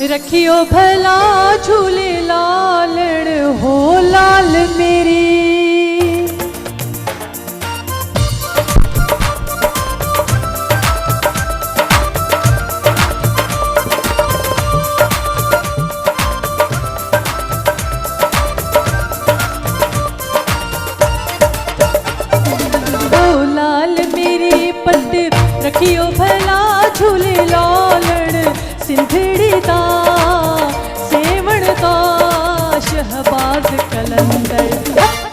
रखियो भला झूले लालण हो लाल मेरी। ओ लाल मेरी पत रखियो भला झूले लालण सिंधड़ी दा सेवण दा शहबाज कलंदर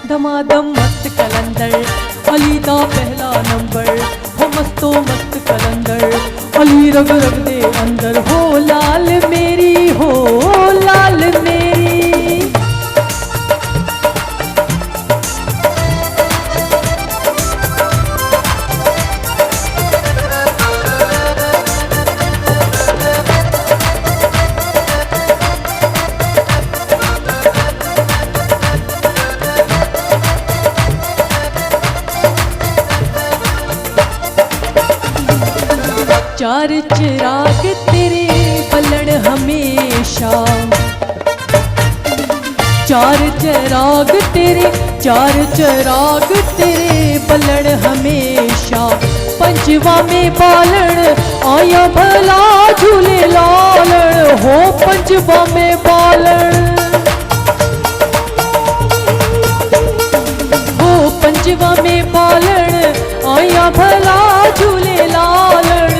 दमादम मस्त कलंदर अली दा पहला नंबर हो मस्तो मस्त कलंदर अली रग रग दे अंदर हो लाल मेरी हो लाल मेरी। चार चिराग तेरे बलन हमेशा, चार चिराग तेरे बलन हमेशा। पंचवा में बालन आया भला झूले लालण हो पंचवा में बालन हो पंचवा में बालन आया भला झूले लालण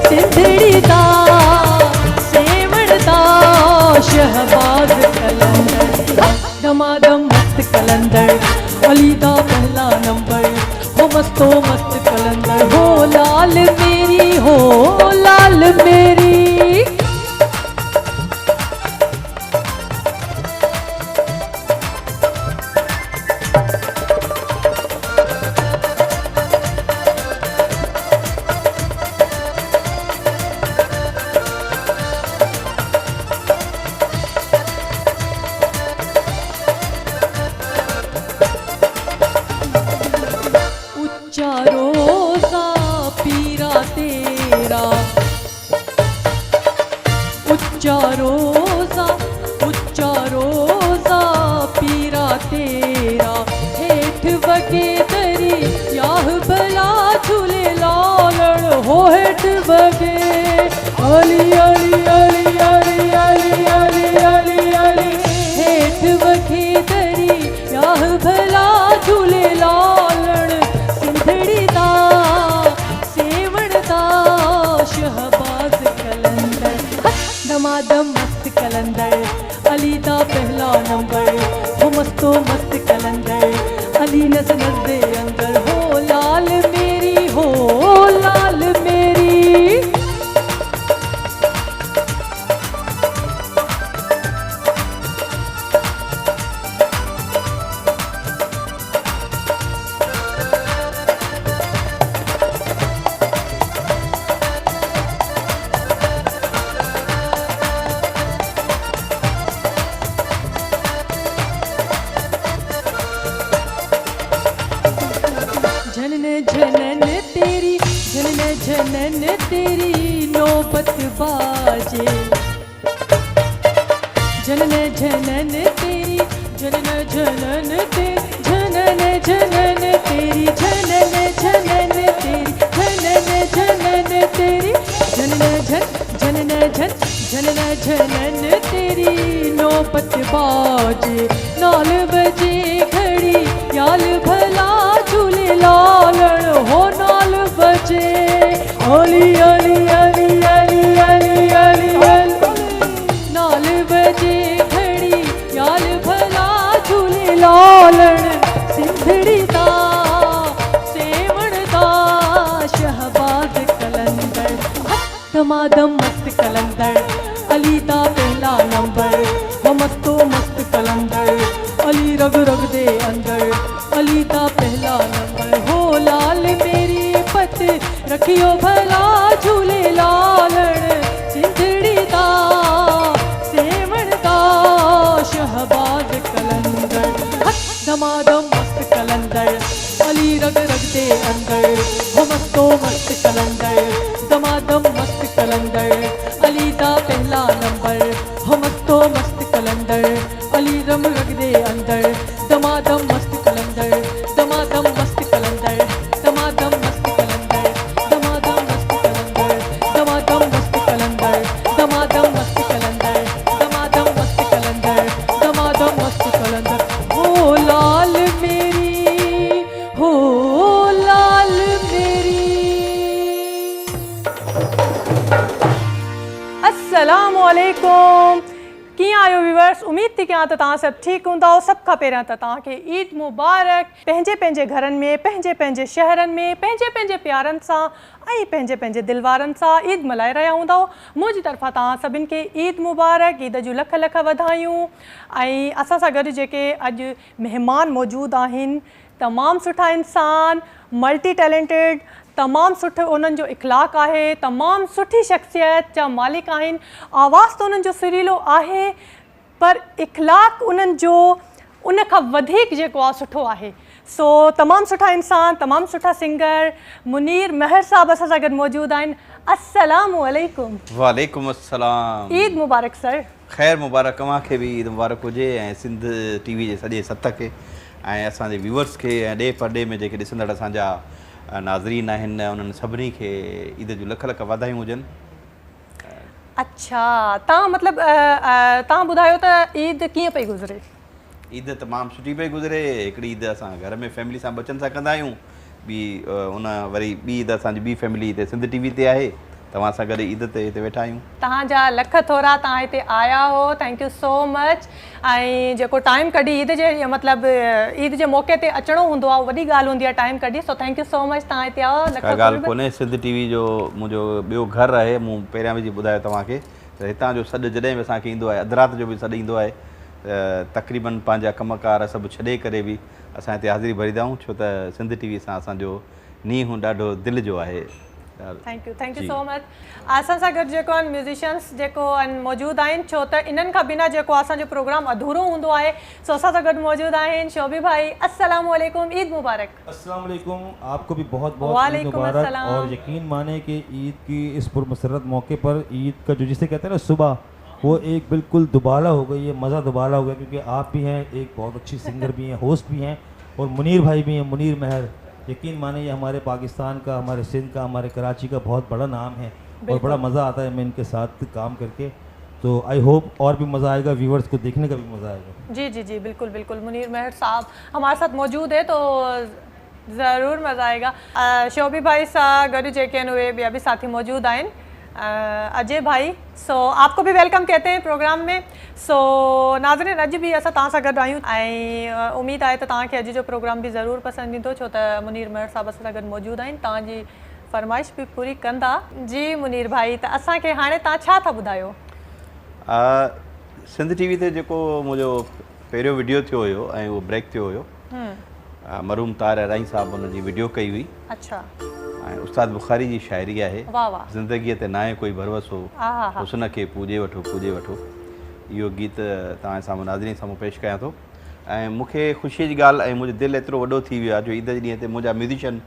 सिंधड़ी दा सेवण दा शहबाज कलंदर दमादम मस्त कलंदर अली दा पहला नंबर हो मस्तो मस्त कलंदर हो लाल मेरी हो लाल मेरी। उच्चा रोज़ा पीरा तेरा उच्चा रोज़ा पीरा तेरा हेठ वगे दरी याह भला झूले लालण हो हेठ वगे अली अली अली अली अली अली अली अली हेठ वगे दरी याह भला झूले लालण सिंधड़ी दा सेवण दा शहबाज कलंदर दमादम मस्त कलंदर अली दा पहला नंबर हो मस्तो मस्त कलंदर अली नस नस दे अंदर हो लाल मेरी हो लाल मेरी। जनन तेरी नौबत बाजे जनन जनन तेरी जनन जनन तेरी जनन जनन तेरी जनन जनन तेरी जनन जनन तेरी जनन जनन जनन जनन तेरी नौबत बाजे नाल बजे घड़ी याल भला झूले लालण हो नाल बजे अली अली अली अली अली अली अली नाल बजे घड़ी याल भला झूले लालण सिंधड़ी दा सेवण दा शहबाज कलंदर दमादम मस्त कलंदर अली दा पहला नंबर हो मस्तो मस्त कलंदर अली रग रग दे अंदर अली दा पहला नंबर हो लाल मेरी पत रखियो भला झूले कलंदर अली रम रख दे अंदर दमादम मस्त कलंदर दमादम मस्त कलंदर दमादम मस्त कलंदर दमादम मस्त कलंदर दमादम मस्त कलंदर दमादम मस्त कलंदर दमादम मस्त कलंदर दमादम मस्त कलंदर हो लाल मेरी हो लाल मेरी। अस्सलामु अलैकुम, कीअं आहियो व्यूअर्स? उम्मीद थी कयां त तव्हां सभु ठीकु हूंदव। सभ खां पहिरियां त तव्हांखे ईद मुबारक। पंहिंजे पंहिंजे घरनि में, पंहिंजे पंहिंजे शहरनि में, पंहिंजे पंहिंजे प्यारनि सां ऐं पंहिंजे पंहिंजे दिलवारनि सां ईद मल्हाए रहिया हूंदव। मुंहिंजी तरफ़ां तव्हां सभिनि खे ईद मुबारक, ईद जूं लख लख वधायूं। ऐं असां सां गॾु जेके अॼु महिमान मौजूदु आहिनि, तमामु सुठा इंसान, मल्टी टैलेंटेड, तमामु सुठो उन्हनि जो इख़लाक़ आहे, तमामु सुठी शख़्सियत जा मालिक आहिनि। आवाज़ त उन्हनि जो सुरीलो आहे, पर इख़लाक़ उन्हनि जो उन खां वधीक जेको आहे सुठो आहे। सो तमामु सुठा इंसान, तमामु सुठा सिंगर, मुनीर महर साहब असां सां गॾु मौजूदु आहिनि। अस्सलामु अलैकुम। वालेकुम अस्सलाम। ईद मुबारक सर। ख़ैर मुबारक, तव्हांखे बि ईद मुबारक हुजे ऐं सिंध टीवी जे सॼे सत खे ऐं असांजे व्यूअर्स खे ऐं ॾे परॾे में जेके ॾिसंदड़ असांजा नाज़रीन आहिनि उन्हनि सभिनी खे ईद जूं लख लख वाधायूं हुजनि। अच्छा, तव्हां मतिलबु तव्हां ॿुधायो त ईद कीअं पई गुज़रे? ईद तमामु सुठी पई गुज़रे। हिकिड़ी ईद असां घर में फैमिली सां बचनि सां कंदा आहियूं, ॿी उन वरी ॿी ईद असांजी ॿी फैमिली हिते सिंध टीवी ते आहे, तव्हां सां गॾु ईद ते हिते वेठा आहियूं। तव्हांजा लख थोरा, तव्हां हिते आया हो, थैंक यू सो मच। ऐं जेको टाइम कढी ईद जे मतिलबु ईद जे मौक़े ते अचिणो हूंदो आहे, वॾी ॻाल्हि हूंदी आहे टाइम कढी। So thank you so much, तव्हां हिते आओ। का ॻाल्हि कोन्हे, सिंध टीवी जो मुंहिंजो ॿियो घरु आहे। मूं पहिरियां विझी ॿुधायो तव्हांखे त हितां जो सॾु जॾहिं बि असांखे ईंदो आहे, अधु राति जो बि सॾु ईंदो आहे, तक़रीबन पंहिंजा कमकार सभु छॾे करे बि असां हिते हाज़िरी भरींदा आहियूं, छो त सिंध टीवी सां असांजो नींहुं ॾाढो दिलि जो आहे। Thank you so much. असां सां गॾु जेको आहिनि म्यूज़िशियंस जेको आहिनि मौजूदु आहिनि, छो त इन्हनि खां बिना जेको असांजो प्रोग्राम अधूरो हूंदो आहे। सो असां सां गॾु मौजूदु आहिनि शोबी भाई। अस्सलामु अलैकुम, ईद मुबारक। अस्सलाम वालेकुम, आपको भी बहुत बहुत ईद मुबारक। और यकीन माने कि ईद की इस पुरमसरत मौके पर ईद का जो जिसे कहते हैं ना सुबह, वो एक बिल्कुल दुबाला हो गई है, मज़ा दुबाला हो गया, क्योंकि आप भी हैं, एक बहुत अच्छी सिंगर भी हैं, होस्ट भी हैं, और मुनीर भाई भी हैं, मुनीर महर। यकीन माने ये हमारे पाकिस्तान का, हमारे सिंध का, हमारे कराची का बहुत बड़ा नाम है और बड़ा मज़ा आता है मैं इनके साथ काम करके। तो आई होप और भी मज़ा आएगा, व्यूवर्स को देखने का भी मज़ा आएगा। जी जी जी बिल्कुल बिल्कुल। मुनीर महर साहब हमारे साथ मौजूद है, तो ज़रूर मज़ा आएगा। शोबी भाई सां गॾु जेके आहिनि उहे ॿिया बि साथी मौजूदु आहिनि, अजय भाई। सो आपको भी वेलकम कहते हैं प्रोग्राम में। सो नाज़रीन, अॼु बि असां तव्हां सां गॾु आहियूं ऐं उमेदु आहे त तव्हांखे अॼु जो प्रोग्राम बि ज़रूरु पसंदि ईंदो, छो त मुनीर महर साहब असां सां गॾु मौजूदु आहिनि, तव्हांजी फरमाइश बि पूरी कंदा। जी मुनीर भाई, त असांखे हाणे तव्हां छा था ॿुधायो? सिंध टीवी ते जेको मुंहिंजो पहिरियों वीडियो थियो हुयो ऐं उहो ब्रेक थियो हुयो, मरूम तार राई साहब हुनजी वीडियो कई हुई। अच्छा। ऐं उस्ताद बुखारी जी शाइरी आहे, वाह वाह। ज़िंदगीअ ते नाहे कोई भरवसो, हुस्न खे पूॼे वठो पूॼे वठो। इहो गीत तव्हां साम्हूं नाज़रीन साम्हूं पेश कयां थो। ऐं मूंखे ख़ुशीअ जी ॻाल्हि, ऐं मुंहिंजो दिलि एतिरो वॾो थी वियो आहे जो ईद जे ॾींहं ते मुंहिंजा म्यूज़िशियन,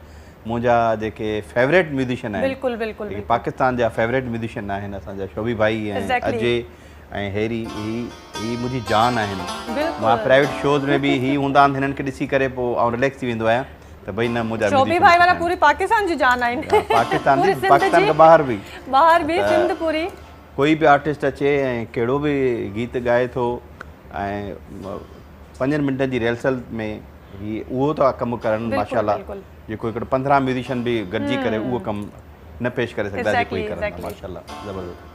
मुंहिंजा जेके फेवरेट म्यूज़िशियन आहिनि, बिल्कुलु बिल्कुलु, पाकिस्तान जा फेवरेट म्यूज़िशियन आहिनि, असांजा शोबी भाई ऐं अजय ऐं हैरी, ही मुंहिंजी जान आहिनि। मां प्राइवेट शोज़ में बि ही हूंदा आहिनि, हिननि खे ॾिसी करे पोइ आउं रिलैक्स थी वेंदो आहियां त भई न मुंहिंजा शोबी भाई वाला पूरी पाकिस्तान जी जान आहिनि। पाकिस्तान खां ॿाहिरि बि सिंध पूरी कोई बि आर्टिस्ट अचे ऐं कहिड़ो बि गीत ॻाए थो ऐं 5 मिंटनि जी रिहर्सल में ही उहो था कमु करनि माशाल्लाह, जेको हिकिड़ो 15 म्यूज़िशियन बि गॾिजी करे उहो कमु न पेश करे सघंदा जेको ही करनि माशाल्लाह, ज़बरदस्त।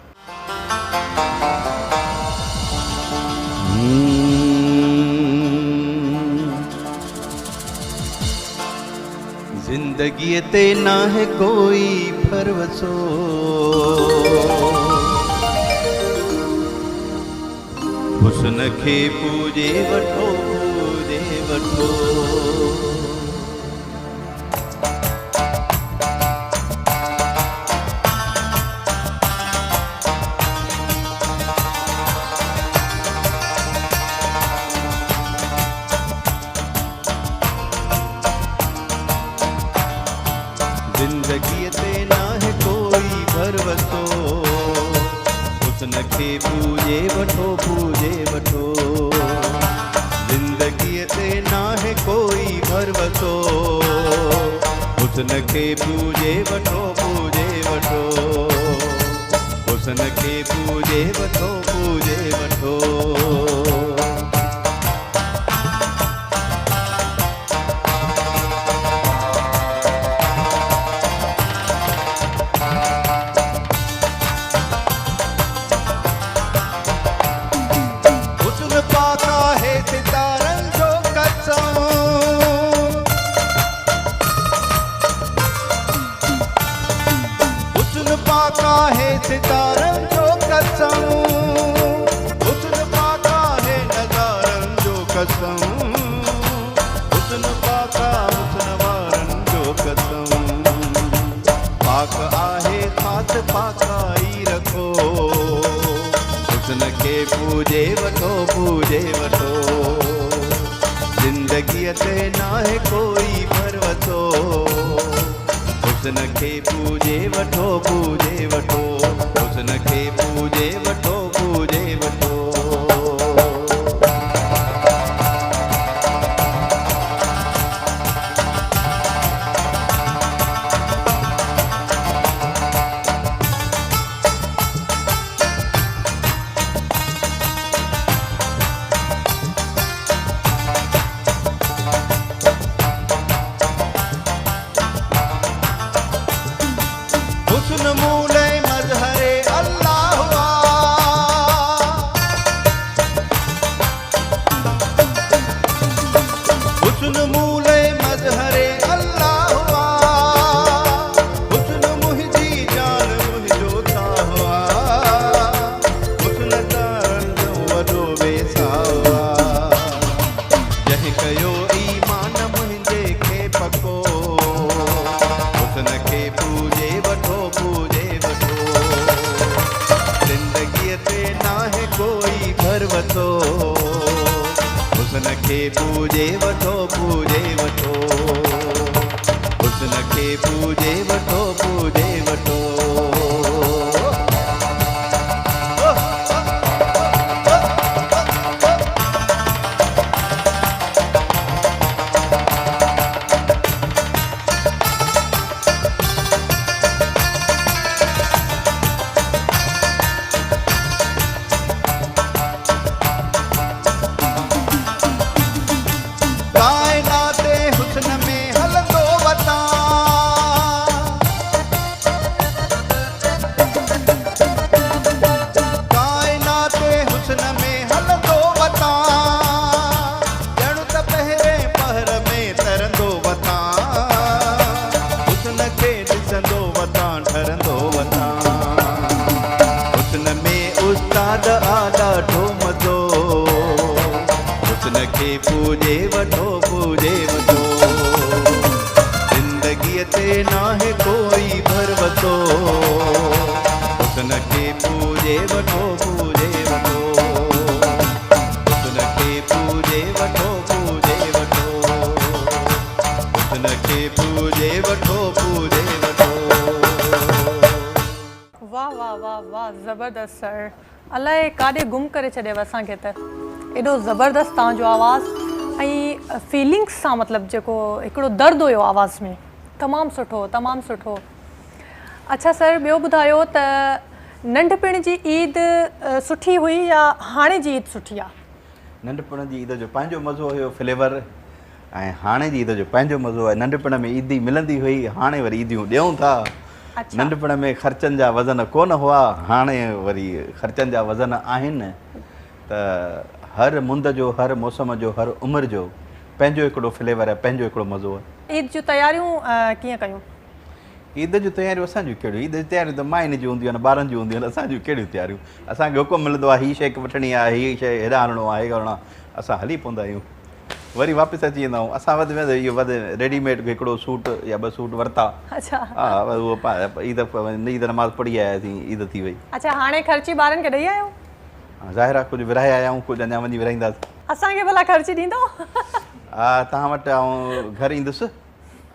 ज़िंदगीअ ते नाहे कोई भरवसो, हुस्न खे पूॼे वठो पूॼे वठो। ज़िंदगीअ ते नाहे कोई भरवसो, हुस्न खे पूॼे वठो पूॼे वठो। हुस्न खे पूजे वठो पूजे वठो हुस्न खे पूजे वठो पूजे वठो हुस्न पाका है सितारनि जो कसम हुस्न पाका है सितारनि जो कसम हुस्न पाका है नज़ारनि जो कसम हुस्न पाका हुस्न वारनि जो कसम पाक आहे ख़ासि पाकाई रखो हुस्न खे पूजे वठो पूजे वठो ज़िंदगीअ ते नाहे कोई भरवसो हुस्न खे पूजे वठो पूजे वठो हुस्न खे पूजे वठो पूजे वठो हुस्न मूले मज़हरे अल्लाह हुआ हुस्न मूले मज़हरे अल्लाह हुआ हुस्न मुंहिंजी जान मुंहिंजो था हुआ हुस्न तारनि जो वॾो वेसा हुआ जंहिं कयो ईमान मुंहिंजे खे पको हुस्न खे पूजे वठो पूजे वठो ज़िंदगीअ ते नाहे कोई भरवसो हुस्न खे पूजे वठो पूजे वठो हुस्न खे पूजे वठो पूजे वठो कायनाते हुस्न में हलंदो वतां कायनाते हुस्न में हलंदो वतां ॼण त पहिरें पहर में तरंदो वतां हुस्न खे ॾिसंदो वतां ठरंदो वतां हुस्न में उस्ताद आ ॾाढो मज़ो हुस्न खे पूजे वठो पूजे वठो ज़िंदगीअ ते नाहे कोई भरवसो हुस्न खे पूजे वठो पूजे वठो हुस्न खे पूजे वठो पूजे वठो हुस्न खे पूजे वठो पूजे वठो वाह वाह वाह वाह ज़बरदस्त सर अलाए काॾे गुम करे छॾियव असांखे त एॾो ज़बरदस्त तव्हांजो आवाज़ु ऐं फीलिंग्स सां मतिलबु जेको हिकिड़ो दर्द हुयो आवाज़ में तमामु सुठो तमामु सुठो अच्छा सर ॿियो ॿुधायो त नंढपिण जी ईद सुठी हुई या हाणे जी ईद सुठी आहे नंढपिण जी ईद जो पंहिंजो मज़ो हुयो फ्लेवर ऐं हाणे जी ईद जो पंहिंजो मज़ो आहे नंढपिण में ईदी मिलंदी हुई हाणे वरी ईदियूं ॾियूं था नंढपिण में ख़र्चनि जा वज़न कोन हुआ हाणे वरी ख़र्चनि जा वज़न आहिनि त हर मुंद जो हर मौसम जो हर उमिरि जो पंहिंजो हिकिड़ो फ्लेवर आहे पंहिंजो हिकिड़ो मज़ो आहे ईद जूं तयारियूं कीअं कयूं ईद जूं तयारियूं असांजूं कहिड़ियूं ईद जी तयारियूं त माइनि जूं हूंदियूं आहिनि ॿारनि जूं हूंदियूं आहिनि असांजूं कहिड़ियूं तयारियूं असांखे हुकुम मिलंदो आहे हीअ शइ वठणी आहे हीअ शइ हेॾा हणणो आहे हे करणो आहे असां हली पवंदा आहियूं वरी वापसि अची वेंदा आहियूं असां वधि में इहो वधि रेडीमेड हिकिड़ो सूट या ॿ सूट वरिता अच्छा हा उहो ईद नमाज़ पढ़ी आयासीं ईद थी वई अच्छा हाणे ख़र्ची ॿारनि खे ॾेई आयो ज़ाहिर आहे कुझु विराए आया आहियूं कुझु अञा वञी विराईंदासीं असांखे भला ख़र्ची ॾींदो हा तव्हां वटि आउं घरु ईंदुसि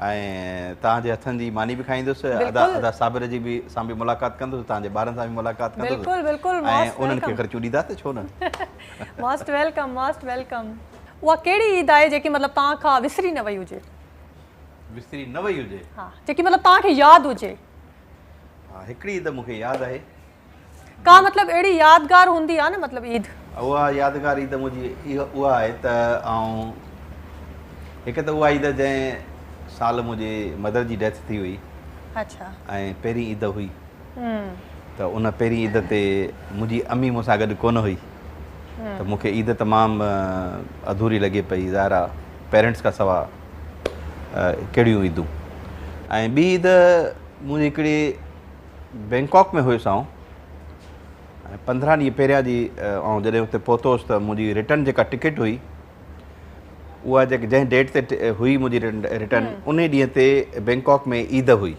ऐं तव्हांजे हथनि जी मानी बि खाईंदुसि अदा साबिर जी बि सां बि मुलाक़ात कंदुसि तव्हांजे ॿारनि सां बि मुलाक़ात कंदुसि ऐं उन्हनि खे ख़र्चूं ॾींदासीं छो न मोस्ट वेलकम उहा कहिड़ी ईद आहे जेकी मतिलबु तव्हां खां विसरी न वई हुजे विसरी न वई हुजे। हा जेकी मतिलबु तव्हांखे यादि हुजे। हा हिकिड़ी ईद मूंखे यादि आहे। का मतिलबु अहिड़ी यादगार हूंदी आहे न मतिलबु ईद। उहा यादगार ईद मुंहिंजी उहा आहे त ऐं हिकु त उहा ईद जंहिं साल मुंहिंजे मदर जी डेथ थी हुई। अच्छा। ऐं पहिरीं ईद हुई त उन पहिरीं ईद ते मुंहिंजी अम्मी मूंसां गॾु कोन हुई त मूंखे ईद तमामु अधूरी लॻे पई। ज़ाहिर आहे पेरेंट्स खां सवाइ कहिड़ियूं ईदूं। ऐं ॿी ईद मुंहिंजी हिकिड़ी बैंकॉक में हुयुसि आउं 15 ॾींहं पहिरियां जी। ऐं जॾहिं हुते पहुतोसि त मुंहिंजी रिटर्न जेका टिकट हुई उहा जंहिं डेट ते हुई मुंहिंजी रिटर्न उन ॾींहं ते बैंकॉक में ईद हुई।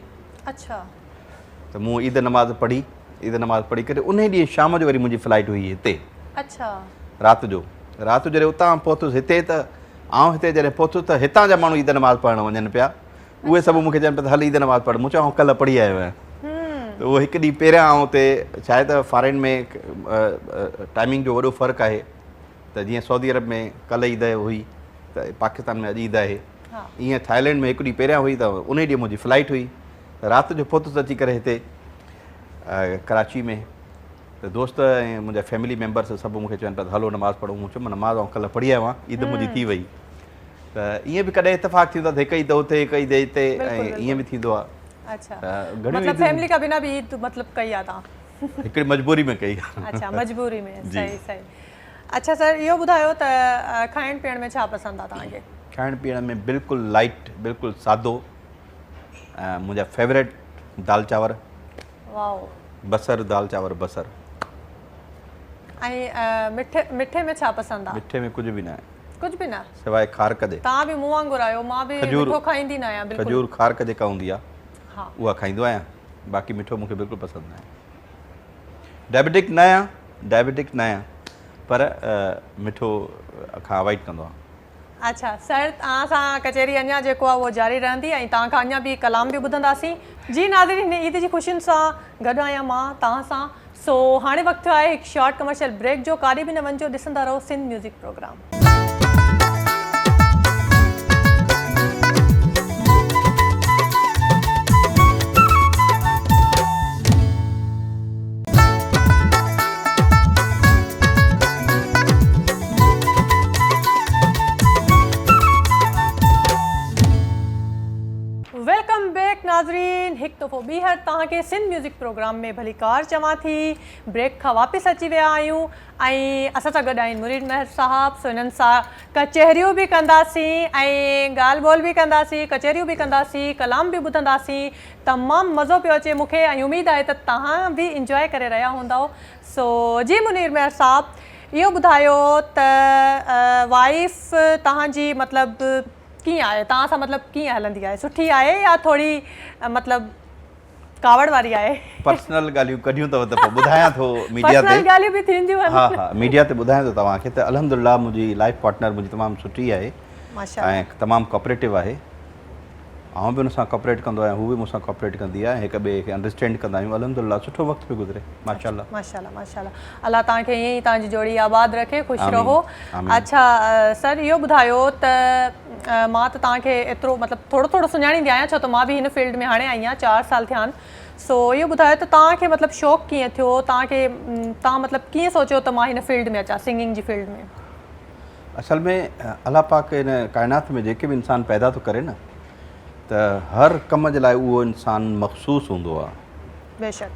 अच्छा। त मूं ईद नमाज़ पढ़ी करे उन ॾींहुं शाम जो वरी मुंहिंजी फ्लाइट हुई हिते। अच्छा। राति जो जॾहिं उतां पहुतुसि हिते त आउं हिते जॾहिं पहुतुसि त हितां जा माण्हू ईद नमाज़ पढ़णु वञनि पिया। उहे सभु मूंखे चवनि पिया त हल ईद नमाज़ पढ़। मूं चयो कल्ह पढ़ी आयो आहियां। त उहो हिकु ॾींहुं पहिरियां आउं हुते छा आहे त फॉरेन में टाइमिंग जो वॾो फ़र्क़ु आहे त जीअं सऊदी अरब में कल्ह ईद हुई त पाकिस्तान में अॼु ईद आहे। ईअं थाईलैंड में हिकु ॾींहुं पहिरियां हुई त उन ॾींहुं मुंहिंजी फ्लाइट हुई। त राति जो पहुतुसि अची करे हिते कराची में त दोस्त ऐं मुंहिंजा फैमिली मेंबर्स सभु मूंखे चवनि पिया हलो नमाज़ पढ़ूं। मूं चयो नमाज़ आउं कल्ह पढ़ी आयो आहियां। ईद मुंहिंजी थी वई। त ईअं बि कॾहिं इतफ़ाक़ थींदो आहे त हिकु ईद हुते हिकु ईद हिते ऐं ईअं बि थींदो आहे। अच्छा। मतलब फैमिली का बिना भी ईद मतलब कई आहे तव्हां? हिकिड़ी मजबूरी में कई। अच्छा मजबूरी में। सही सही। अच्छा सर इहो ॿुधायो त खाइण पीअण में छा पसंदि आहे तव्हांखे? खाइण पीअण में बिल्कुलु लाइट बिल्कुलु सादो। मुंहिंजा फेवरेट दाल चांवर। वाओ। बसर दाल चांवर बसर। ऐं मिठे में छा पसंदि आहे? मिठे में कुझु बि न आहे। कुझु बि न सवाइ खारक जे। तव्हां बि मूं वांगुरु आहियो। मां बि मिठो खाईंदी न आहियां बिल्कुलु। खजूर खारक जेका हूंदी आहे उहा खाईंदो आहियां। बाक़ी मिठो मूंखे बिल्कुलु पसंदि न आहे। डायबिटिक न आहियां पर मिठो खां अवॉइड कंदो आहियां। अच्छा सर तव्हां सां कचहरी अञा जेको आहे उहो जारी रहंदी ऐं तव्हां खां अञा बि कलाम बि ॿुधंदासीं। जी नाज़रीन ईद जी ख़ुशियुनि सां गॾु आहियां मां तव्हां सां। सो हाणे वक़्तु आहे हिकु शॉर्ट कमर्शियल ब्रेक जो। काॾे बि न वञिजो, ॾिसंदा रहो Sindh music program. Welcome back नाज़रीन। हिकु दफ़ो ॿीहर तव्हांखे सिंध म्यूज़िक प्रोग्राम में भली कार चवां थी। ब्रेक खां वापसि अची विया आहियूं ऐं असां सां गॾु आहिनि मुरीद महर साहब। सो हिननि सां कचहरियूं बि कंदासीं ऐं ॻाल्हि ॿोल बि कंदासीं, कचहरियूं बि कंदासीं, कलाम बि ॿुधंदासीं। तमामु मज़ो पियो अचे मूंखे ऐं उमेदु आहे त तव्हां बि इंजॉय करे रहिया हूंदव। सो जी मुनीर महर साहब इहो ॿुधायो त वाइफ तव्हांजी मतिलबु कीअं आहे? तव्हां सां मतिलबु कीअं हलंदी आहे? सुठी आहे या थोरी मतिलबु कावड़ वारी आहे? पर्सनल ॻाल्हियूं कढियूं अथव त पोइ ॿुधायां थो मीडिया ते। पर्सनल ॻाल्हियूं बि थींदियूं आहिनि। हा हा मीडिया ते ॿुधायां थो तव्हांखे त अल्हम्दुलिल्लाह मुंहिंजी लाइफ पार्टनर मुंहिंजी तमामु सुठी आहे ऐं तमामु कोऑपरेटिव आहे। आउं बि हुन सां कोऑपरेट कंदो आहियां, हू बि मूंसां कोऑपरेट कंदी आहे। हिक ॿिए खे अंडरस्टैंड कंदा आहियूं। अल्हम्दुलिल्लाह सुठो वक़्तु पियो गुज़रे माशाअल्लाह। माशाअल्लाह माशाअल्लाह। अल्लाह तव्हांखे ईअं ई तव्हांजी जोड़ी आबाद रखे, ख़ुशि रहो। अच्छा सर इहो ॿुधायो त मां त तव्हांखे एतिरो मतिलबु थोरो थोरो सुञाणींदी आहियां छो त मां बि हिन फील्ड में हाणे आई आहियां, 4 साल थिया आहिनि। सो इहो ॿुधायो त तव्हांखे मतिलबु शौक़ु कीअं थियो? तव्हां मतिलबु कीअं सोचियो त मां हिन फील्ड में अचां, सिंगिंग जी फील्ड में? असल में अल्लाह पाक हिन काइनात में जेके बि इंसानु पैदा थो करे न त हर कम जे लाइ उहो इंसानु मख़सूसु हूंदो आहे। बेशक।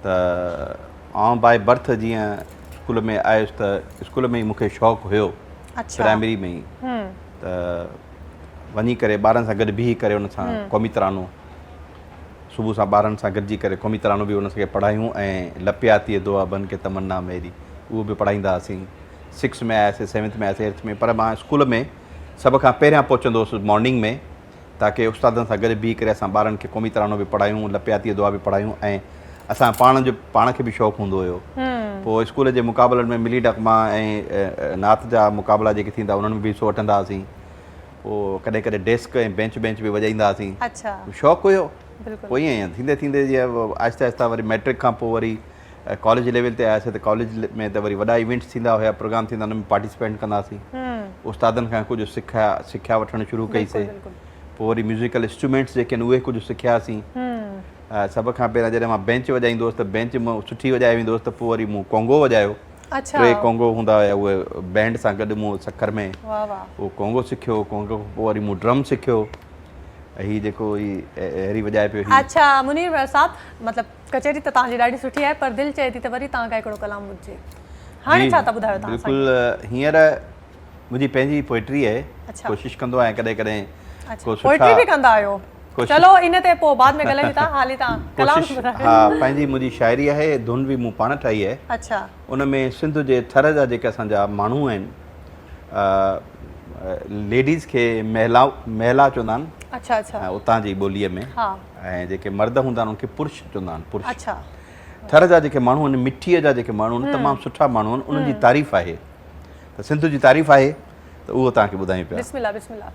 त आउं बाय बर्थ जीअं स्कूल में आयुसि त स्कूल में ई मूंखे शौक़ु हुयो। प्राइमरी में ई त वञी करे ॿारनि सां गॾु बीही करे हुन सां क़ौमी तरानो सुबुह सां ॿारनि सां गॾिजी करे क़ौमी तरानो बि हुनखे पढ़ायूं ऐं लपियाती दुआ बन के तमन्ना मेरी उहो बि पढ़ाईंदा हुआसीं। 6 में आयासीं, 7th में आयासीं, 8th में। पर मां स्कूल में सभ खां पहिरियां पहुचंदो हुउसि मॉर्निंग में ताकी उस्तादनि सां गॾु बीही करे असां ॿारनि खे क़ौमी तरानो बि पढ़ायूं, लपियाती दुआ बि पढ़ायूं ऐं असां पाण खे बि शौक़ु हूंदो हुयो। पोइ स्कूल जे मुक़ाबलनि में मिली डकमा ऐं नात जा मुक़ाबला जेके थींदा उन्हनि में बि हिसो वठंदा हुआसीं। पोइ कॾहिं कॾहिं डेस्क ऐं बेंच बि वॼाईंदा हुआसीं। शौक़ु हुयो। पोइ ईअं थींदे थींदे जीअं आहिस्ता आहिस्ता वरी मैट्रिक खां पोइ वरी कॉलेज लेवल ते आयासीं त कॉलेज में त वरी वॾा इवेंट्स थींदा हुया, प्रोग्राम थींदा, हुन में पार्टिसिपेट कंदा हुआसीं। उस्तादनि खां कुझु सिखिया वठणु शुरू कईसीं। पोइ वरी म्यूज़िकल इंस्ट्रूमेंट्स जेके आहिनि उहे कुझु सिखियासीं। सभ खां पहिरियां जॾहिं मां बेंच वॼाईंदो हुउसि त बेंच मां सुठी वॼाए वेंदो हुउसि त पोइ वरी मूं कोंगो वॼायो। अच्छा 3 कोंगो हूंदा हुया उहे बैंड सां गॾु मूं सखर में वाह वाह उहो कोंगो सिखियो। कोंगो खां पोइ वरी मूं ड्रम सिखियो। हीअ जेको अहिड़ी वॼाए पियो हीअ। अच्छा मुनीर साहब मतिलबु कचहरी त तव्हांजी ॾाढी सुठी आहे पर दिलि चए थी त वरी तव्हां खां हिकिड़ो कलाम ॿुधिजे। हाणे छा था ॿुधायो तव्हां? बिल्कुलु हींअर मुंहिंजी पंहिंजी पोइट्री आहे। अच्छा। कोशिशि कंदो आहियां कॾहिं कॾहिं को पोइट्री बि कंदा आहियो? चलो इन ते पोइ बाद में ॻाल्हायूं था, हाली तव्हां कलाम ॿुधायो। हा पंहिंजी मुंहिंजी शाइरी आहे, धुन बि मूं पाण ठाही आहे। अच्छा। उन में सिंध जे थर जा जेके असांजा माण्हू आहिनि लेडीज़ खे महिला चवंदा आहिनि। अच्छा अच्छा। उतां जी ॿोलीअ में। हा। ऐं जेके मर्द हूंदा आहिनि उनखे पुरुष चवंदा आहिनि। पुरुष। अच्छा। थर जा जेके माण्हू आहिनि, मिट्टीअ जा जेके माण्हू आहिनि, तमामु सुठा माण्हू आहिनि। उन्हनि जी तारीफ़ आहे त सिंध जी तारीफ़ आहे त उहो तव्हांखे ॿुधायूं पिया। बिस्मिल्लाह बिस्मिल्लाह।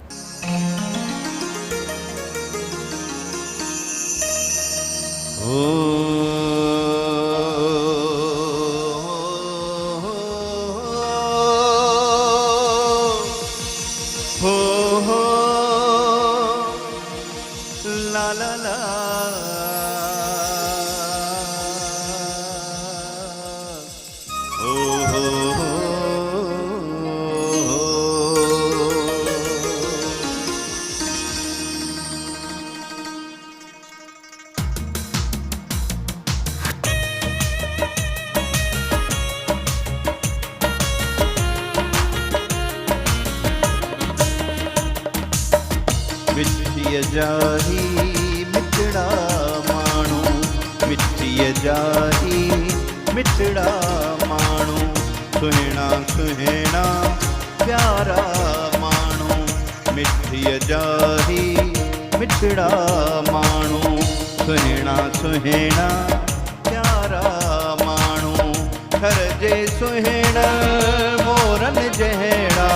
ला ला ला मिट्टीअ जा ही मिठड़ा माण्हू, मिट्टीअ जा ही मिठड़ा माण्हू, सुहिणा सुहिणा प्यारा माण्हू, मिट्टीअ जा ही मिठड़ा माण्हू, सुहिणा सुहिणा प्यारा माण्हू, घर जे सुहिण मोरन जहिड़ा,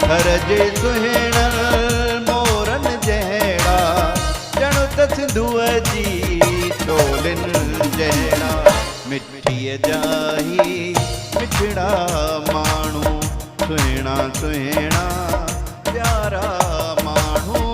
घर जे सुहिण जहिड़ा, ॼण त सिंधूअ जी चोलिन जहिड़ा, मिट्टीअ जा ही मिठड़ा माण्हू, सुहिणा सुहिणा प्यारा माण्हू।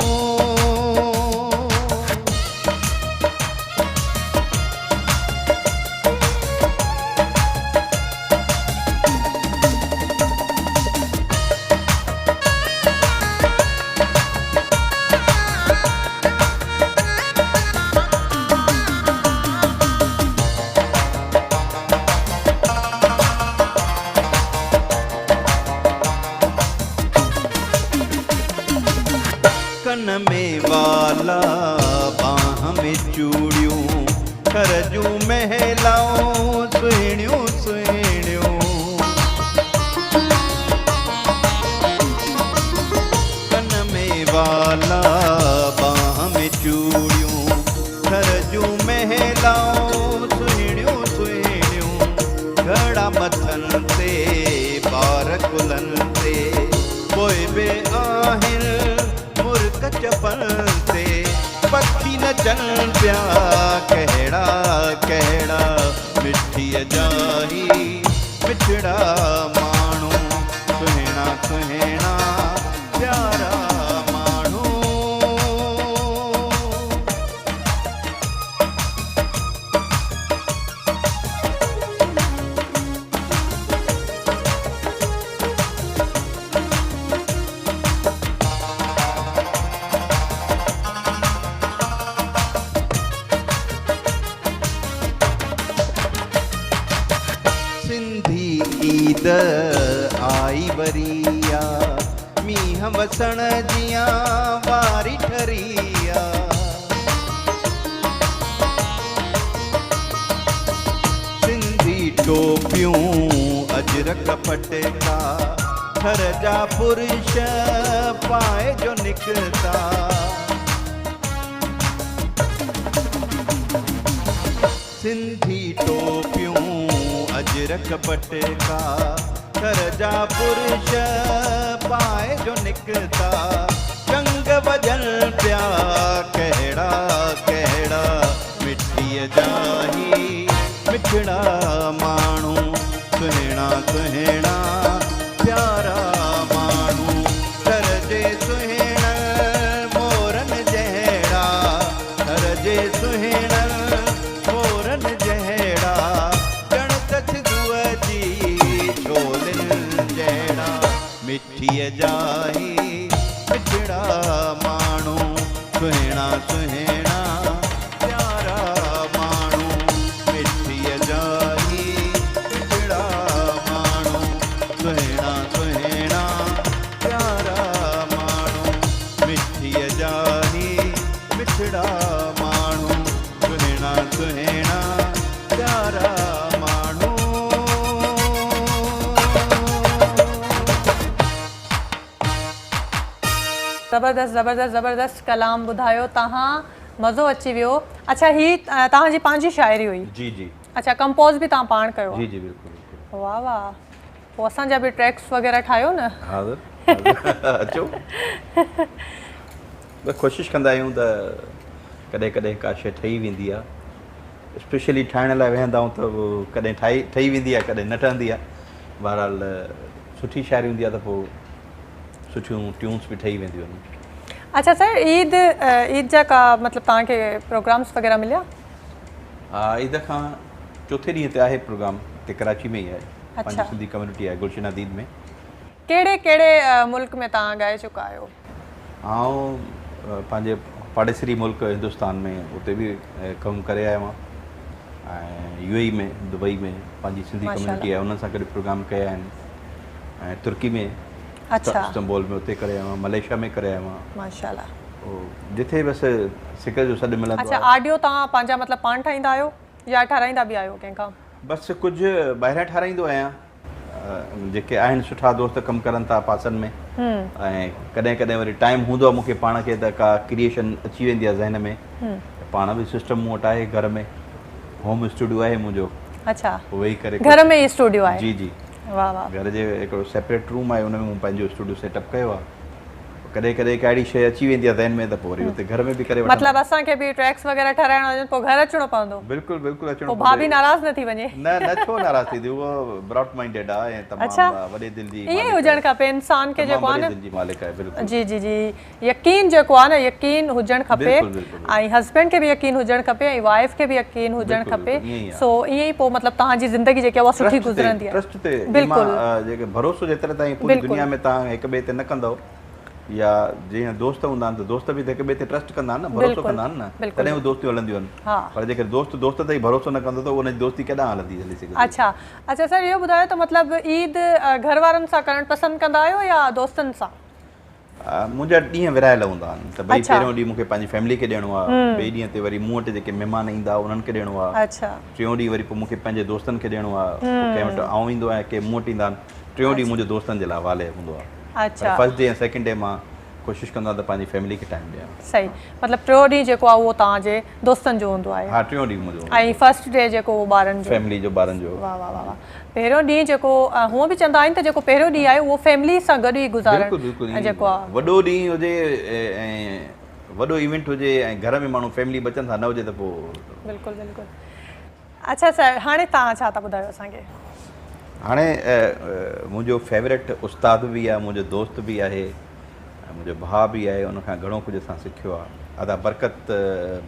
कन में वाला, बाह में चूड़ियूं, कर जूं महिलाऊं सुहिणियूं सुहिणियूं, कन में वाला, बाह में चूड़ियूं, कर जूं महिलाऊं सुहिणियूं सुहिणियूं, घड़ा मथनि ते ॿार कुलनि ते पोइ बि आहिनि चपन ते, पखी नचनि पिया कहिड़ा कहिड़ा, मिट्टीअ जा ही मिठड़ा माण्हू, सुहिणा सुहिणा प्यारा माण्हू। सिंधी ईद आई वरिया, मींहं वसण जियां वारी ठरिया, सिंधी टोपियूं अजरक पटका, घर जा पुरुष पाए जो निकता, सिंधी टोपियूं अजरक पटका, घर जा पुरुष पाए जो निकता, चंग वजन पिया कहिड़ा कहिड़ा, मिट्टीअ जा ही मिठड़ा माण्हू, सुहिणा सुहिणा प्यारा माण्हू, घर जे सुहिण मोर मिठीअ जा ई मिठड़ा माण्हू सुहिणा सुहिणा प्यारा माण्हू मिठीअ जा ई मिठड़ा माण्हू सुहिणा सुहिणा प्यारा माण्हू मिठीअ जा ई मिठड़ा माण्हू सुहिणा सुहिणा प्यारा माण्हू। ज़बरदस्त ज़बरदस्त ज़बरदस्त कलाम ॿुधायो तव्हां, मज़ो अची वियो। अच्छा, ही तव्हांजी पंहिंजी शाइरी हुई? जी जी। अच्छा, कंपोज़ बि तव्हां पाण कयो? जी जी बिल्कुलु बिल्कुलु। वाह वाह, पोइ असांजा बि ट्रैक्स वग़ैरह ठाहियो न? हाज़िर अचो। बस कोशिशि कंदा आहियूं त कॾहिं कॾहिं का शइ ठही वेंदी आहे, स्पेशली ठाहिण लाइ वेहंदा आहियूं त कॾहिं ठही वेंदी आहे, कॾहिं न ठहंदी आहे। बहरहाल सुठी शाइरी हूंदी आहे त पोइ सुठियूं ट्यून्स बि ठही वेंदियूं आहिनि। अच्छा सर, ईद जा का मतिलबु तव्हांखे प्रोग्राम्स वग़ैरह मिलिया? हा, ईद खां चौथे ॾींहं ते आहे प्रोग्राम, हिते कराची में ई आहे। पंहिंजी सिंधी कम्युनिटी आहे गुलशन अदीद में। कहिड़े कहिड़े मुल्क में तव्हां ॻाए चुका आहियो? आउं पंहिंजे पाड़ेसरी मुल्क हिंदुस्तान में उते बि कमु करे आयो आहियां, ऐं यूएई में, दुबई में पंहिंजी सिंधी कम्युनिटी आहे, उन्हनि सां गॾु प्रोग्राम कया आहिनि, ऐं तुर्की में, इस्तांबुल में उते करे आयो आहियां, मलेशिया में करे आयो आहियां। माशाल्लाह। जिथे बसि सिक जो सॾु मिलंदो। अच्छा, ऑडियो तव्हां पंहिंजा मतिलबु पाण ठाहींदा आहियो या ठाराईंदा बि आहियो कंहिंखां? बसि कुझु ॿाहिरां ठाराईंदो आहियां, जेके आहिनि सुठा दोस्त कमु करनि था पासनि में, ऐं कॾहिं कॾहिं वरी टाइम हूंदो आहे मूंखे पाण खे त का क्रिएशन अची वेंदी आहे ज़हन में, पाण बि सिस्टम मूं वटि आहे, घर में होम स्टूडियो आहे मुंहिंजो। अच्छा, वेही करे घर में ई स्टूडियो आहे? जी जी। वाह वाह। घर जे हिकिड़ो सेपरेट रूम आहे, हुन में मूं पंहिंजो स्टूडियो सेटअप कयो आहे। कॾहिं कॾहिं का अहिड़ी शइ अची वेंदी आहे ज़हन में त पोइ वरी उते घर में बि करे। मतिलबु असांखे बि ट्रैक्स वग़ैरह ठाराइणा हुजनि पोइ घर अचिणो पवंदो? बिल्कुलु बिल्कुलु अचिणो। पोइ भाभी नाराज़ न थी वञे? न छो नाराज़ थींदी, उहो ब्रॉड माइंडेड आहे ऐं तमामु वॾे दिलि जी। ईअं ई हुजणु खपे इंसान खे, जेको आहे न दिलि जी मालिक आहे। बिल्कुलु जी जी जी। यकीन जेको आहे न, यकीन हुजणु खपे, ऐं हस्बैंड खे बि यकीन हुजणु खपे, ऐं वाइफ खे बि यकीन हुजणु खपे। सो ईअं ई पोइ मतिलबु तव्हांजी ज़िंदगी जेकी आहे उहा सुठी गुज़रंदी आहे। ट्रस्ट ते, बिल्कुलु जेके भरोसो जेतिरे ताईं पूरी दुनिया में तव्हां हिक ॿिए ते न कंदव, या जीअं दोस्त हूंदा आहिनि त दोस्त बि हिक ॿिए ते ट्रस्ट कंदा आहिनि न, भरोसो कंदा आहिनि न, तॾहिं उहे दोस्तियूं हलंदियूं आहिनि। पर जेकर दोस्त ते ई भरोसो न कंदो त उनजी दोस्ती केॾांहुं हली सघे। अच्छा अच्छा सर, इहो ॿुधायो त मतिलबु ईद घर वारनि सां करणु पसंदि कंदा आहियो या दोस्तनि सां? मुंहिंजा ॾींहं विरायल हूंदा आहिनि त भई पहिरियों ॾींहुं मूंखे पंहिंजी फैमिली खे ॾियणो आहे, ॿिए ॾींहं ते वरी मूं वटि जेके महिमान ईंदा उन्हनि खे ॾियणो आहे, टियों ॾींहुं वरी पोइ मूंखे पंहिंजे दोस्तनि खे ॾियणो आहे, कंहिं वटि आउं ईंदो आहियां, कंहिं मूं वटि ईंदा आहिनि, टियों ॾींहुं मुंहिंजे दोस्तनि जे लाइ हवाले हूंदो आहे। फर्स्ट डे ऐं सेकेंड डे मां कोशिशि कंदो आहियां त पंहिंजी फैमिली खे टाइम ॾियां। सही, मतिलबु टियों ॾींहुं जेको आहे उहो तव्हांजे दोस्तनि जो हूंदो आहे? हा, टियों ॾींहुं मुंहिंजो। ऐं फर्स्ट डे जेको ॿारनि जो, फैमिली जो, ॿारनि जो। वाह वाह वाह। पहिरियों ॾींहुं जेको हूअं बि चवंदा आहिनि त जेको पहिरियों ॾींहुं आहे उहो फैमिली सां गॾु ई गुज़ारणु जेको आहे वॾो ॾींहुं हुजे ऐं वॾो इवेंट हुजे ऐं घर में माण्हू फैमिली बचनि था न हुजे त पोइ। बिल्कुलु बिल्कुलु। अच्छा सर, हाणे तव्हां छा था ॿुधायो असांखे? हाणे मुंहिंजो फेवरेट उस्ताद बि आहे, मुंहिंजो दोस्त बि आहे, मुंहिंजो भाउ बि आहे, उनखां घणो कुझु असां सिखियो आहे। अदा बरकत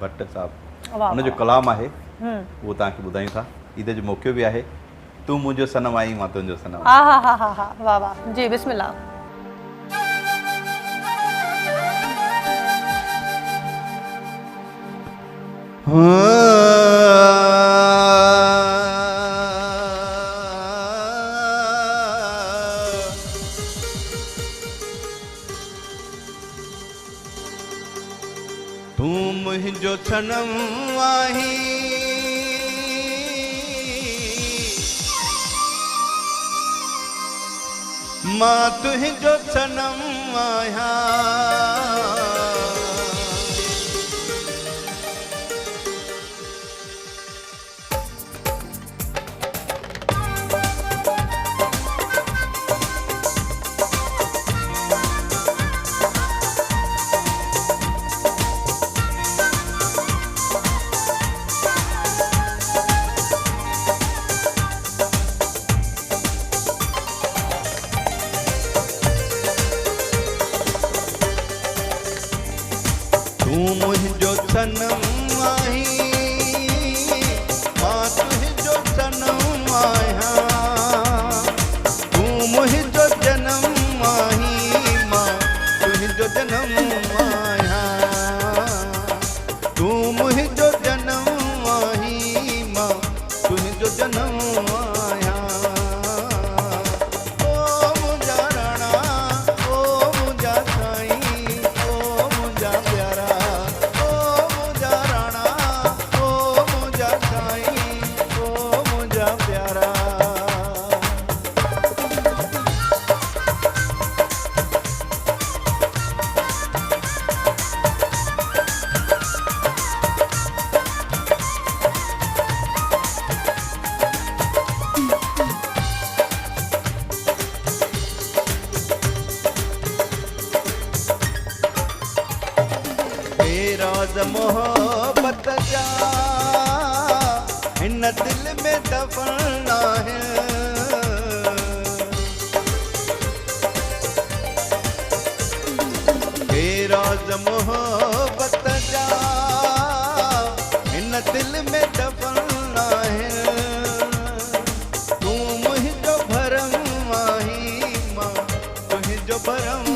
भट्ट साहिबु, उनजो कलाम आहे, उहो तव्हांखे ॿुधायूं था। ईद जो मौक़ो बि आहे, तूं मुंहिंजो सनम आई, मां तुंहिंजो सनम। हा हा हा हा हा, वाह वाह जी, बिस्मिल्लाह। तूं मुंहिंजो सनम आहीं, मां तुंहिंजो सनम आहियां। तूं मुंहिंजो सनम आहीं, मां तुंहिंजो सनम आहियां। तूं मुंहिंजो जनम राज मोहब्बत जा हिन दिल में दफ़न आहे हे राज मोहब्बत जा हिन दिल में दफ़न आहे तूं मुंहिंजो भरम आहीं मां तुंहिंजो भरम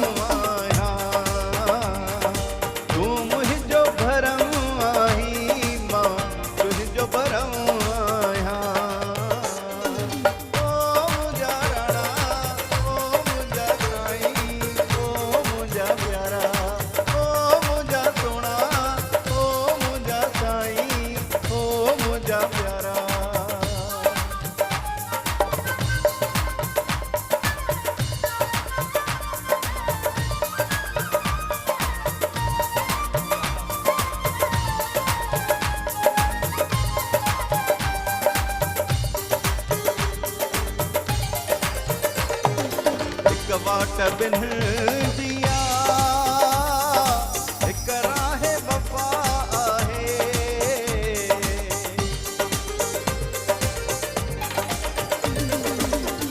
वाट बिन दिया हिक राह वफ़ा आहे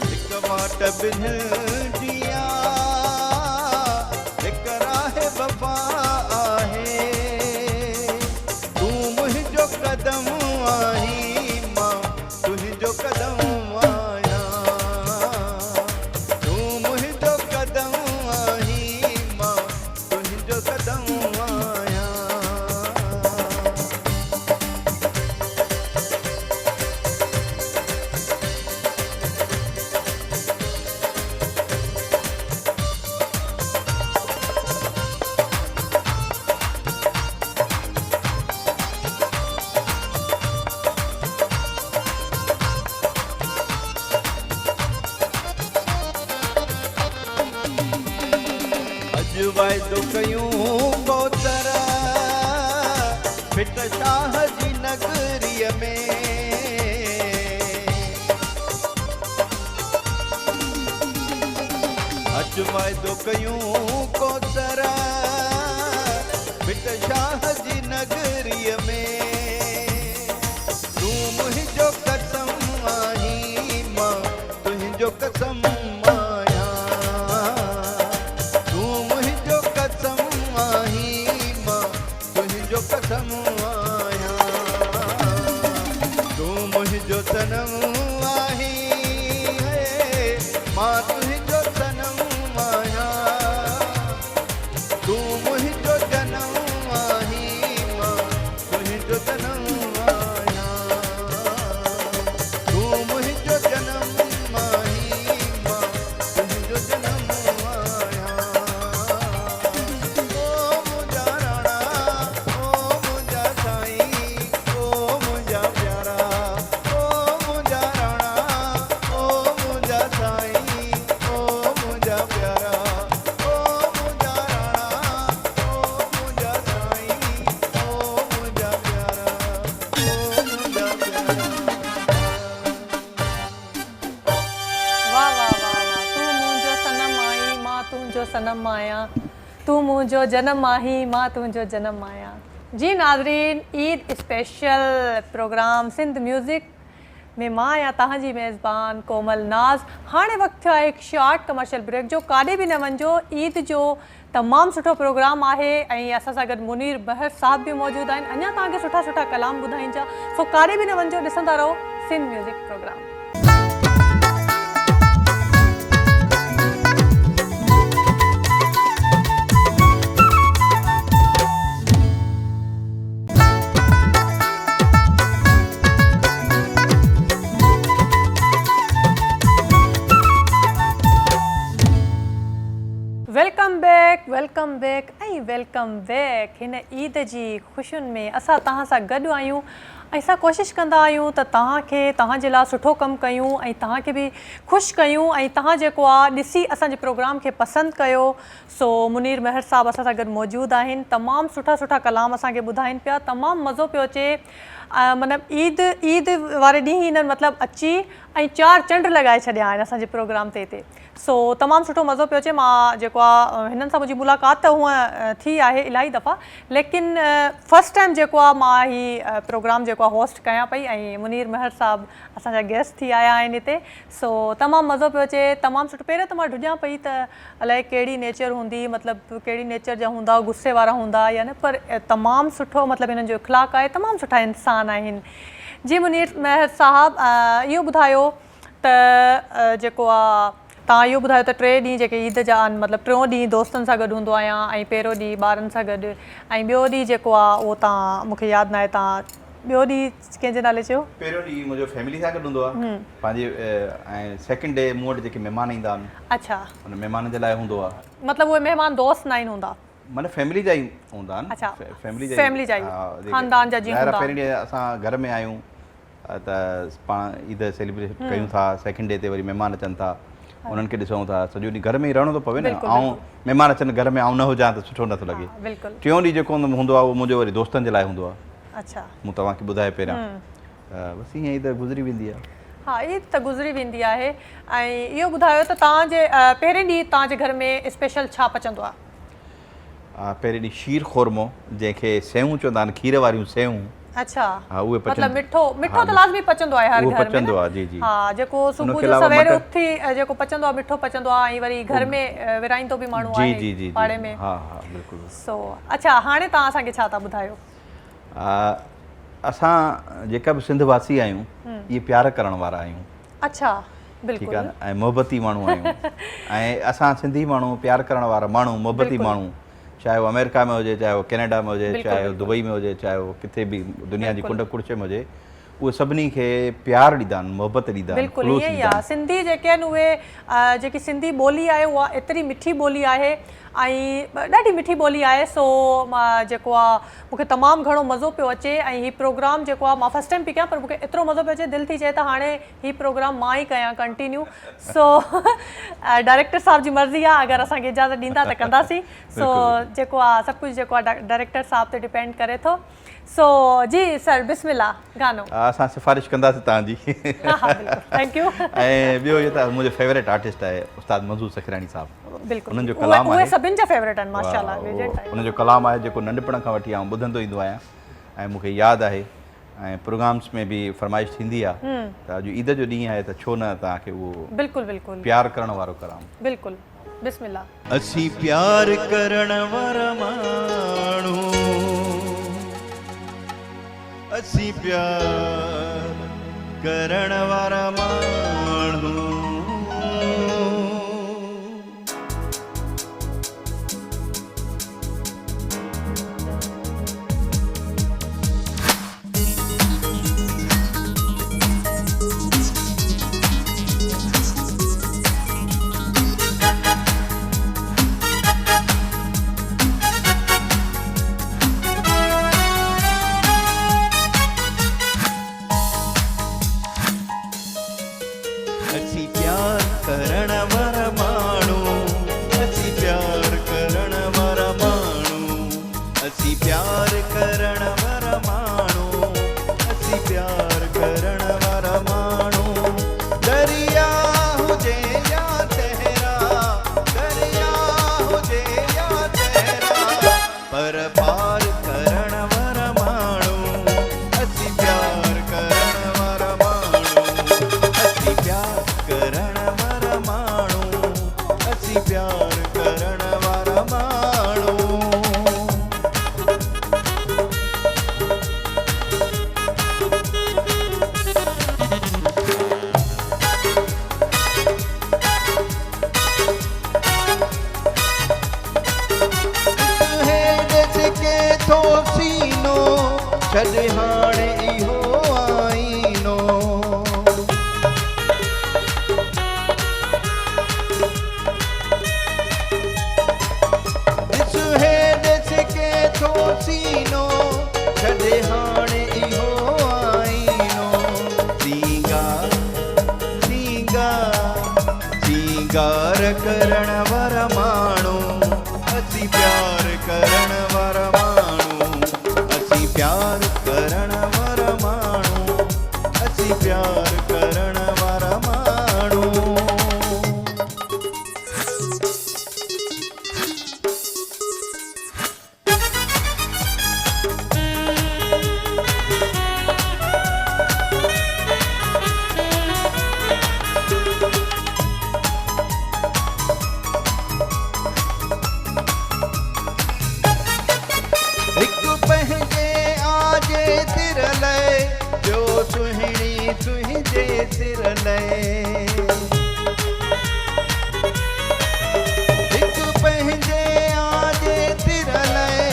हिक वाट बिन दिया हिक राह वफ़ा आहे तूं मुंहिंजो कदम आहीं मां तुंहिंजो कदम वाइदो कयूं कोतर फिट शाह जी नगरीअ में अॼु वाइदो कयूं कोतर फिट शाह जी नगरीअ में तूं मुंहिंजो कसम आहीं मां तुंहिंजो कसम कसम आहियां तूं मुंहिंजो सनम आहीं मां तुंहिंजो सनम आहियां तूं मुंहिंजो जनम आहीं मां तुंहिंजो जनम आहियां तूं मुंहिंजो जनम आहीं मां तुंहिंजो जनम आहियां सनम आया तू मुझो जन्म आही मां तुझो जन्म आया। जी नाज़रीन, Eid special program Sindh music में मां आहियां तव्हांजी मेज़बान कोमल नाज़। हाणे वक़्तु थियो आहे हिकु शॉर्ट कमर्शियल ब्रेक जो। काॾे बि न वञिजो, ईद जो तमामु सुठो प्रोग्राम आहे ऐं असां सां गॾु मुनीर महर साहब बि मौजूदु आहिनि। अञा तव्हांखे सुठा सुठा कलाम ॿुधाईंदा, सो काॾे बि न वञिजो, ॾिसंदा रहो Sindh music program. Welcome back हिन ईद जी ख़ुशियुनि में असां तव्हां सां गॾु आहियूं ऐं असां कोशिशि कंदा आहियूं त तव्हांखे तव्हांजे लाइ सुठो कमु कयूं ऐं तव्हांखे बि ख़ुशि कयूं ऐं तव्हां जेको आहे ॾिसी असांजे प्रोग्राम खे पसंदि कयो। सो मुनीर महर साहब असां सां गॾु मौजूदु आहिनि, तमामु सुठा सुठा कलाम असांखे ॿुधाइनि पिया, तमामु मज़ो पियो अचे। मतिलबु ईद वारे ॾींहुं हिननि मतिलबु अची ऐं 4 चंड लॻाए छॾिया आहिनि असांजे प्रोग्राम ते हिते। सो तमामु सुठो मज़ो पियो अचे। मां जेको आहे हिननि सां मुंहिंजी मुलाक़ात त हूअं थी आहे इलाही दफ़ा, लेकिन फस्ट टाइम जेको आहे मां हीउ प्रोग्राम जेको आहे होस्ट कयां पई ऐं मुनीर महर साहब असांजा गेस्ट थी आया आहिनि हिते। सो तमामु मज़ो पियो अचे, तमामु सुठो। पहिरियों त मां ढुढियां पई त अलाए कहिड़ी नेचर हूंदी, मतिलबु कहिड़ी नेचर जा हूंदा, गुस्से वारा हूंदा या न, पर तमामु सुठो मतिलबु हिननि जो इख़लाक़ आहे, तमामु सुठा इंसान आहिनि। जी मुनीर महर साहब इहो ॿुधायो त जेको आहे तव्हां इहो ॿुधायो त 3 ॾींहं जेके ईद जा आहिनि, मतिलबु 3 ॾींहं दोस्तनि सां गॾु हूंदो आहियां ऐं पहिरियों ॾींहुं ॿारनि सां गॾु ऐं ॿियो ॾींहुं जेको आहे उहो तव्हां मूंखे यादि न आहे, तव्हां ॿियो ॾींहुं कंहिंजे नाले चयो? पहिरियों ॾींहुं मुंहिंजो फैमिली सां गॾु हूंदो आहे पंहिंजे, ऐं सेकेंड डे मूं वटि जेके महिमान ईंदा आहिनि अच्छा, हुन महिमाननि जे लाइ हूंदो आहे। मतिलबु उहे महिमान दोस्त न आहिनि हूंदा? माना फैमिली जा ई हूंदा आहिनि। अच्छा, फैमिली जा ई, ख़ानदान जा जीअं हूंदा। पहिरें ॾींहुं असां घर में आहियूं त पाण ईद सेलिब्रेट कयूं था, सेकेंड डे ते वरी महिमान अचनि था, उन्हनि खे ॾिसूं था। सॼो ॾींहुं घर में ई रहणो थो पवे न, ऐं महिमान अचनि घर में, ऐं न हुजां त सुठो नथो लॻे। टियों ॾींहुं जेको हूंदो आहे उहो मुंहिंजो वरी दोस्तनि जे लाइ हूंदो आहे। अच्छा, मूं तव्हांखे ॿुधाए पहिरियां, बसि ईअं ईद गुज़री वेंदी आहे। हा, ईद त गुज़री वेंदी आहे। ऐं इहो ॿुधायो त तव्हांजे पहिरें ॾींहुं तव्हांजे घर में स्पेशल छा पचंदो आहे? पहिरें ॾींहुं शीर ख़ोरमो, जंहिंखे सेऊं चवंदा आहिनि, खीर वारियूं सेऊं। अच्छा, हा, उहे मतिलबु मिठो त लाज़मी पचंदो आहे हर घर में। पचंदो आहे, जी जी। हा, जेको सुबुह जो सवेरे उथी जेको पचंदो आहे, मिठो पचंदो आहे, ऐं वरी घर में विराईंदो बि माण्हू आहे। जी जी, पाड़े में। हा हा, बिल्कुलु। सो अच्छा, हाणे तव्हां असांखे छा था ॿुधायो? असां जेका बि सिंध वासी आहियूं, इहे प्यार करण वारा आहियूं। अच्छा, बिल्कुलु। ठीकु आहे, ऐं मोहबती माण्हू आहियूं। ऐं असां सिंधी माण्हू, प्यार करण वारा माण्हू, मोहबती माण्हू, चाहे वो अमेरिका में हुजे, चाहे वो कैनेडा में हुजे, चाहे वो दुबई में हुजे, चाहे वो किथे बि दुनिया जी कुंड कुड़चे में हुजे, उहे सभिनी खे प्यार ॾींदा आहिनि, मोहबत ॾींदा आहिनि। बिल्कुलु ईअं ई आहे। सिंधी जेके आहिनि उहे जेकी सिंधी ॿोली आहे उहा एतिरी मिठी ॿोली आहे ऐं ॾाढी मिठी ॿोली आहे। सो मां जेको आहे मूंखे तमामु घणो मज़ो पियो अचे ऐं हीउ प्रोग्राम जेको आहे मां फस्ट टाइम पई कयां, पर मूंखे एतिरो मज़ो पियो अचे, दिलि थी चए त हाणे हीउ प्रोग्राम मां ई कयां कंटिन्यू। सो डायरेक्टर साहब जी मर्ज़ी आहे, अगरि असांखे इजाज़त ॾींदा त कंदासीं। सो जेको आहे सभु कुझु जेको आहे डायरेक्टर साहब ते डिपेंड करे थो। सो जी सर, बिस्मिल्लाह, गानो। असां सिफ़ारिश कंदासीं तव्हांजी। Thank U. ऐं ॿियो इहो त मुंहिंजो फेवरेट आर्टिस्ट आहे उस्ताद मंज़ूर सखराणी साहब। बिल्कुलु, उन्हनि जो कलाम आहे, उहे सभिनि जा फेवरेट आहिनि माशाअल्लाह। उन्हनि जो कलाम आहे जेको नंढपण खां वठी आउं ॿुधंदो ईंदो आहियां ऐं मूंखे यादि आहे, ऐं प्रोग्राम्स में बि फरमाइश थींदी आहे त अॼु ईद जो ॾींहुं आहे त छो न तव्हांखे उहो बिल्कुलु बिल्कुलु प्यार करण वारो कलाम। बिल्कुलु, बिस्मिल्लाह। असी प्यार करण वारा माण्हू, असी प्यार करण वारा माण्हू, असी प्यार करण वारा माण्हू, असी प्यार करण वारा माण्हू, असी प्यार करण वारा माण्हू, असी प्यार करण वारा माण्हू। दरिया हुजे या तहरा, दरिया हुजे या तहरा, पर पार करण वारा माण्हू, असी प्यार करण वारा माण्हू, असी प्यार करण वारा माण्हू, असी प्यार करण वारा माण्हू। थो सीनो छॾ हाणे इहो आईनो, ॾिस हे ॾिस के थो सीनो छॾ हाणे इहो आईनो। सींगार सींगार सींगार करण वारा माण्हू, असी प्यार करण वारा माण्हू, असी प्यार करण वारा तुझे सिर लए एक पंहिंजे आजे तिर लए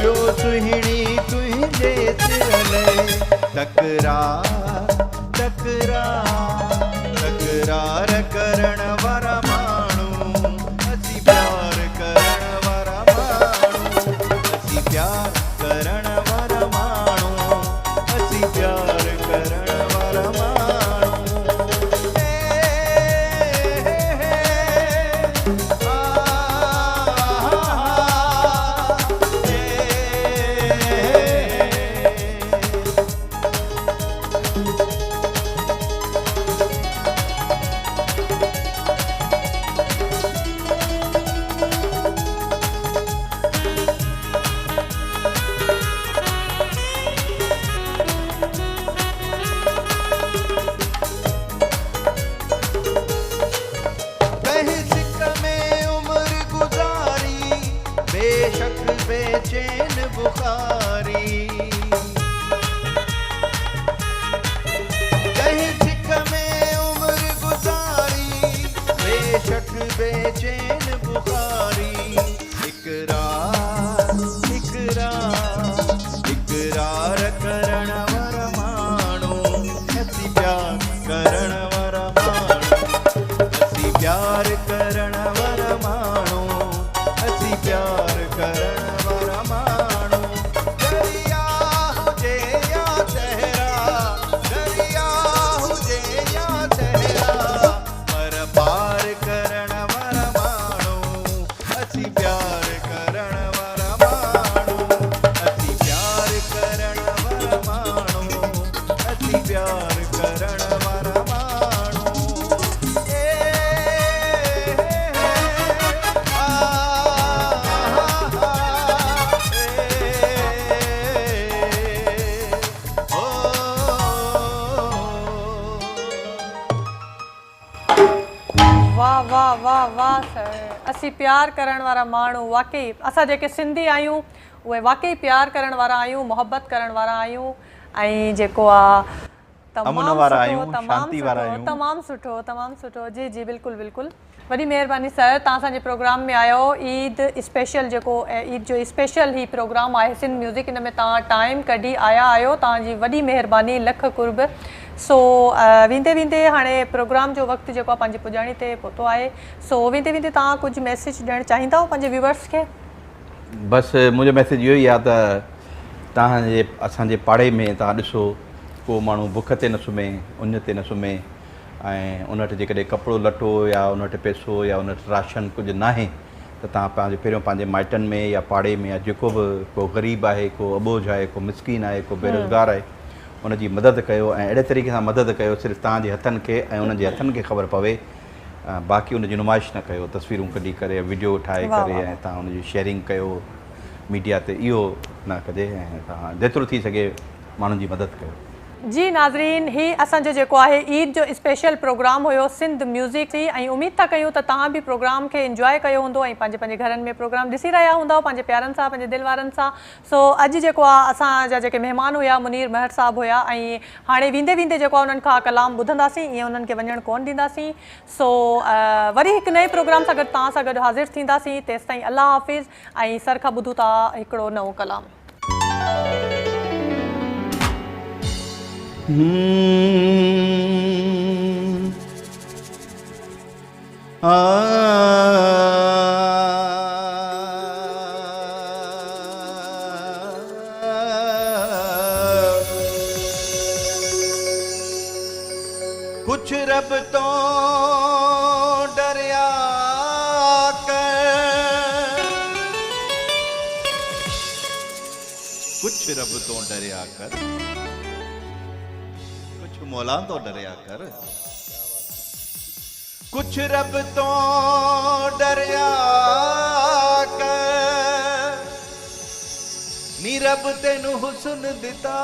ॿियो सुहिणी तुझे सिर लए तकरार तकरार तकरार करण वारा माण्हू असीं प्यार करण वारा माण्हू असीं प्यार करण वारा माण्हू असीं प्यार करण वारा माण्हू बेचैन बुखारी कहीं सिक में उम्र गुजारी बेशक बेचैन बुखारी इकरार इकरार इकरार करण वर माण्हू असीं प्यार करण वर माण्हू असीं प्यार करण वर माण्हू असीं प्यार करण वारा माण्हू दरिया हुजे या सहरा दरिया हुजे या सहरा पर पार करण वारा माण्हू असीं प्यार करण वारा माण्हू असीं प्यार करण वारा माण्हू असीं प्यार करण वारा माण्हू वाह वाह वाह वाह सर असीं प्यार करण वारा माण्हू वाकई असां जेके सिंधी आहियूं उहे वाकई प्यार करण वारा आहियूं मोहबत करण वारा आहियूं ऐं जेको आहे अमन वारा आहियूं, शांती वारा आहियूं। तमामु सुठो जी जी बिल्कुलु बिल्कुलु वॾी महिरबानी सर तव्हां असांजे प्रोग्राम में आयो ईद स्पेशल जेको ईद जो स्पेशल ही प्रोग्राम आहे सिंध म्यूज़िक इन में तव्हां टाइम कढी आया आहियो तव्हांजी वॾी महिरबानी लख कुर्ब सो वेंदे वेंदे हाणे प्रोग्राम जो वक़्तु जेको आहे पंहिंजी पुॼाणी ते पहुतो आहे सो वेंदे वेंदे तव्हां कुझु मैसेज ॾियणु चाहींदा पंहिंजे व्यूवर्स खे बसि मुंहिंजो मैसेज इहो ई आहे त तव्हांजे असांजे पाड़े में तव्हां ॾिसो को माण्हू बुख ते न सुम्हे उन ते न सुम्हे ऐं उन वटि जेकॾहिं कपिड़ो लटो या उन वटि पैसो या उन वटि राशन कुझु न आहे त तव्हां पहिरियों पंहिंजे माइटनि में या पाड़े में या जेको बि को ग़रीब आहे को अबोझ आहे को मिसकीन आहे को बेरोज़गार आहे उनजी मदद कयो ऐं अहिड़े तरीक़े सां मदद कयो सिर्फ़ु तव्हांजे हथनि खे ऐं उन्हनि जे हथनि खे ख़बर पवे बाक़ी उनजी नुमाइश न कयो तस्वीरूं कढी करे वीडियो ठाहे करे ऐं तव्हां उनजी शेयरिंग कयो मीडिया ते इहो न कजे ऐं तव्हां जेतिरो थी सघे माण्हुनि जी मदद कयो जी नाज़रीन ही असांजो जेको आहे ईद जो स्पेशल प्रोग्राम हुयो सिंध म्यूज़िक जी ऐं उमेद था कयूं त तव्हां बि प्रोग्राम खे इंजॉय कयो हूंदो ऐं पंहिंजे पंहिंजे घरनि में प्रोग्राम ॾिसी रहिया हूंदव पंहिंजे प्यारनि सां पंहिंजे दिलि वारनि सां सो अॼु जेको आहे असांजा जेके महिमान हुया मुनीर महर साहब हुया ऐं हाणे वेंदे वेंदे जेको आहे उन्हनि खां कलाम ॿुधंदासीं ईअं उन्हनि खे वञणु कोन ॾींदासीं सो वरी हिकु नए प्रोग्राम सां गॾु तव्हां सां गॾु हाज़िर थींदासीं तेसि ताईं अल्लाह हाफ़िज़ ऐं सर खां ॿुधूं था हिकिड़ो नओं कलाम कुछ रब तो डरिया कर कुछ रब तो डरिया कर कुछ मौला तो डरिया कर कुछ रब तो डरिया कर नी रब तेनू हुस्न दिता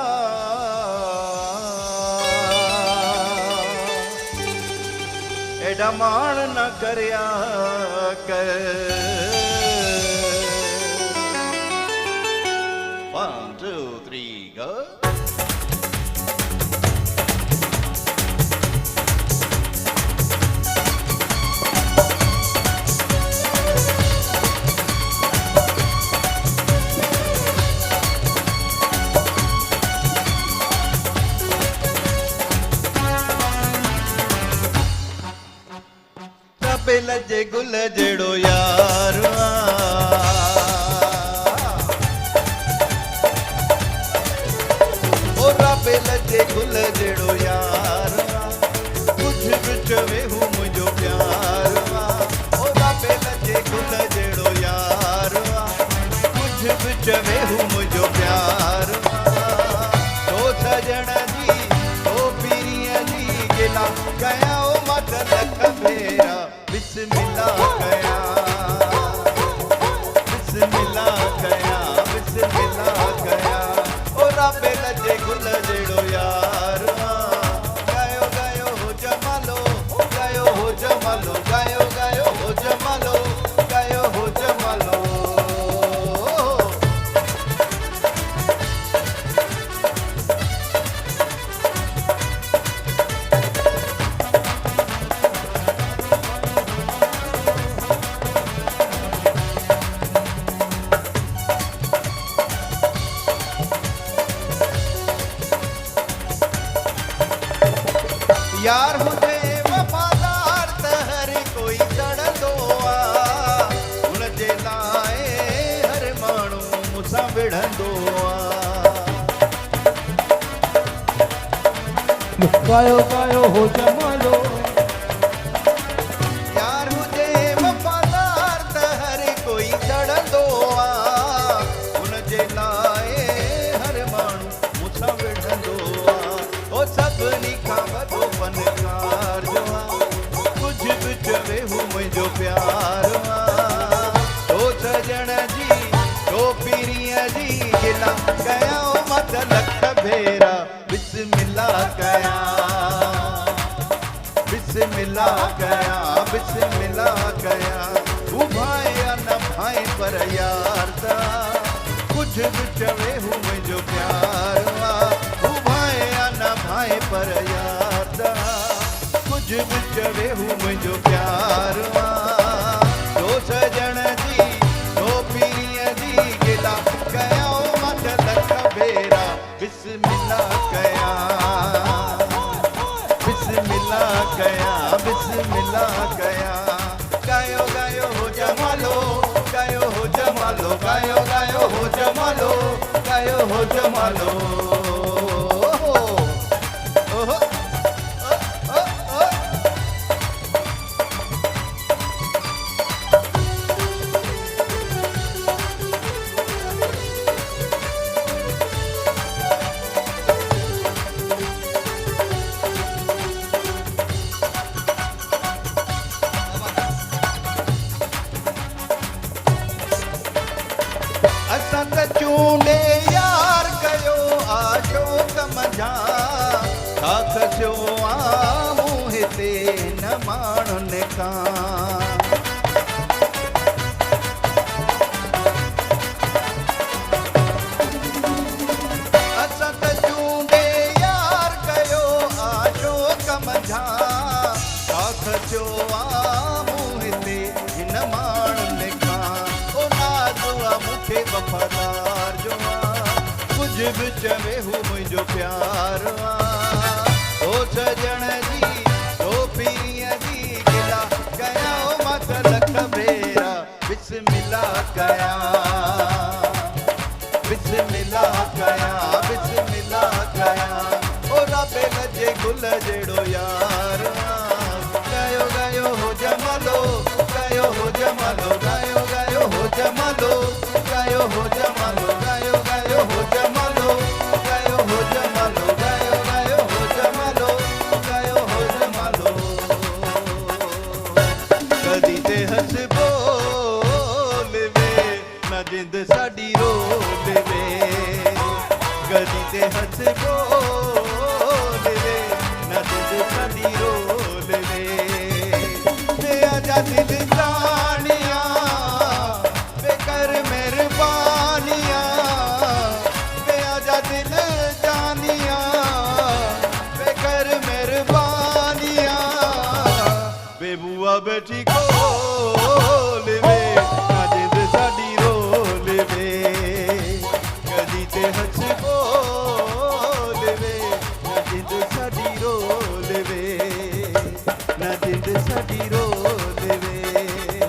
एडा मान न करया कर 1 2 3 go गुल जहिड़ो यार ओ रब लजे गुल जहिड़ो यार कुझ बि चवे हू मुंहिंजो प्यार ओ रब लजे गुल जहिड़ो यार कुझ बि चवे हू मुंहिंजो प्यार तो सजण जी तो पीरीअ जी गिला कया ओ मत लख भेरा बिस्मिल्लाह कया बिस्मिल्लाह कया बिस्मिल्लाह कया ओ रब लजे गुल जहिड़ो यार गायो गायो हो जमालो गायो हो जमालो गायो गायो हो जमालो गायो हो जमालो यार हुजे वफादार त हर कोई सड़ंदो आ उन जे लाइ हर माण्हू मूंसां विढ़ंदो आ गायो गायो हो जमालो यार हुजे वफादार त हर कोई सड़ंदो आ उन जे लाइ हर माण्हू मूंसां विढ़ंदो आ ओ सभिनी खां वॾो फनकार जो आ कुझ बि चवे हू मुंहिंजो प्यार आ तो सजण जी तो पीरीअ जी गिला कया ओ मत लख भेरा बिस्मिल्लाह कया बिस्मिल्लाह कया बिस्मिल्लाह कया हू भाए या न भाए पर यार दा कुझ बि चवे हू मुंहिंजो प्यार आ हू भाए या न भाए पर यार दा कुझ बि चवे हू मुंहिंजो प्यार आ तो सजण जी तो पीरीअ जी गिला कया ओ मत लख भेरा बिस्मिल्लाह कया बिस्मिल्लाह कया बिस्मिल्लाह कया गायो गायो हो जमालो गायो हो जमालो गायो गायो हो जमालो गायो हो जमालो ओहो असां त चूंडे यार कयो आशोक मंझा छा खसियो आऊं हिते न माण्हुनि खां असां त चूंडे यार कयो आशोक मंझा छा खसियो आऊं हिते हिन माण्हुनि खां ओ नाज़ आ मूंखे वफ़ादार जो आ कुझ बि चवे हू मुंहिंजो प्यार आ ओ सजण जी तो पीरीअ जी गिला कया ओ मत लख भेरा बिस्मिल्लाह कया बिस्मिल्लाह कया बिस्मिल्लाह कया ओ रब लजे गुल जहिड़ो यार गायो गायो हो जमालो गायो हो जमालो गायो गायो हो जमालो गायो हो जमालो गायो गायो हो जमालो गायो हो जमालो गायो गायो हो जमालो गायो हो जमालो कदी ते हस बोल वे न जिंद साडी रोल वे कदी ते हस बोल वे न जिंद साडी रोल वे आजा दिल जानिया वे कर मेहरबानिया वे आजा दिल जानिया वे कर मेहरबानिया वे बुआ बेटी खोल वे ना जिंद साडी रोल वे कदी ते हस बोल वे ना जिंद साडी रोल वे ना जिंद साडी रोल वे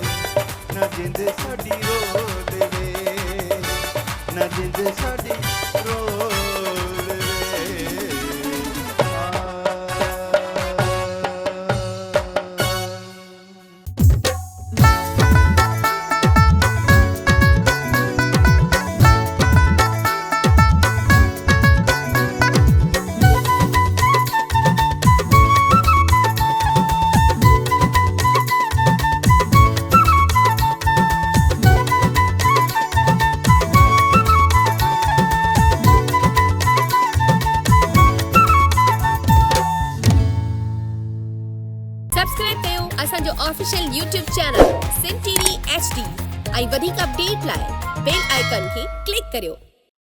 साडी रोल वे न जिंद साडी रोल वे सब्सक्राइब कयो असांजो official YouTube channel Sindh TV HD ऐं वधीक अपडेट लाइ बेल आइकन खे क्लिक करियो।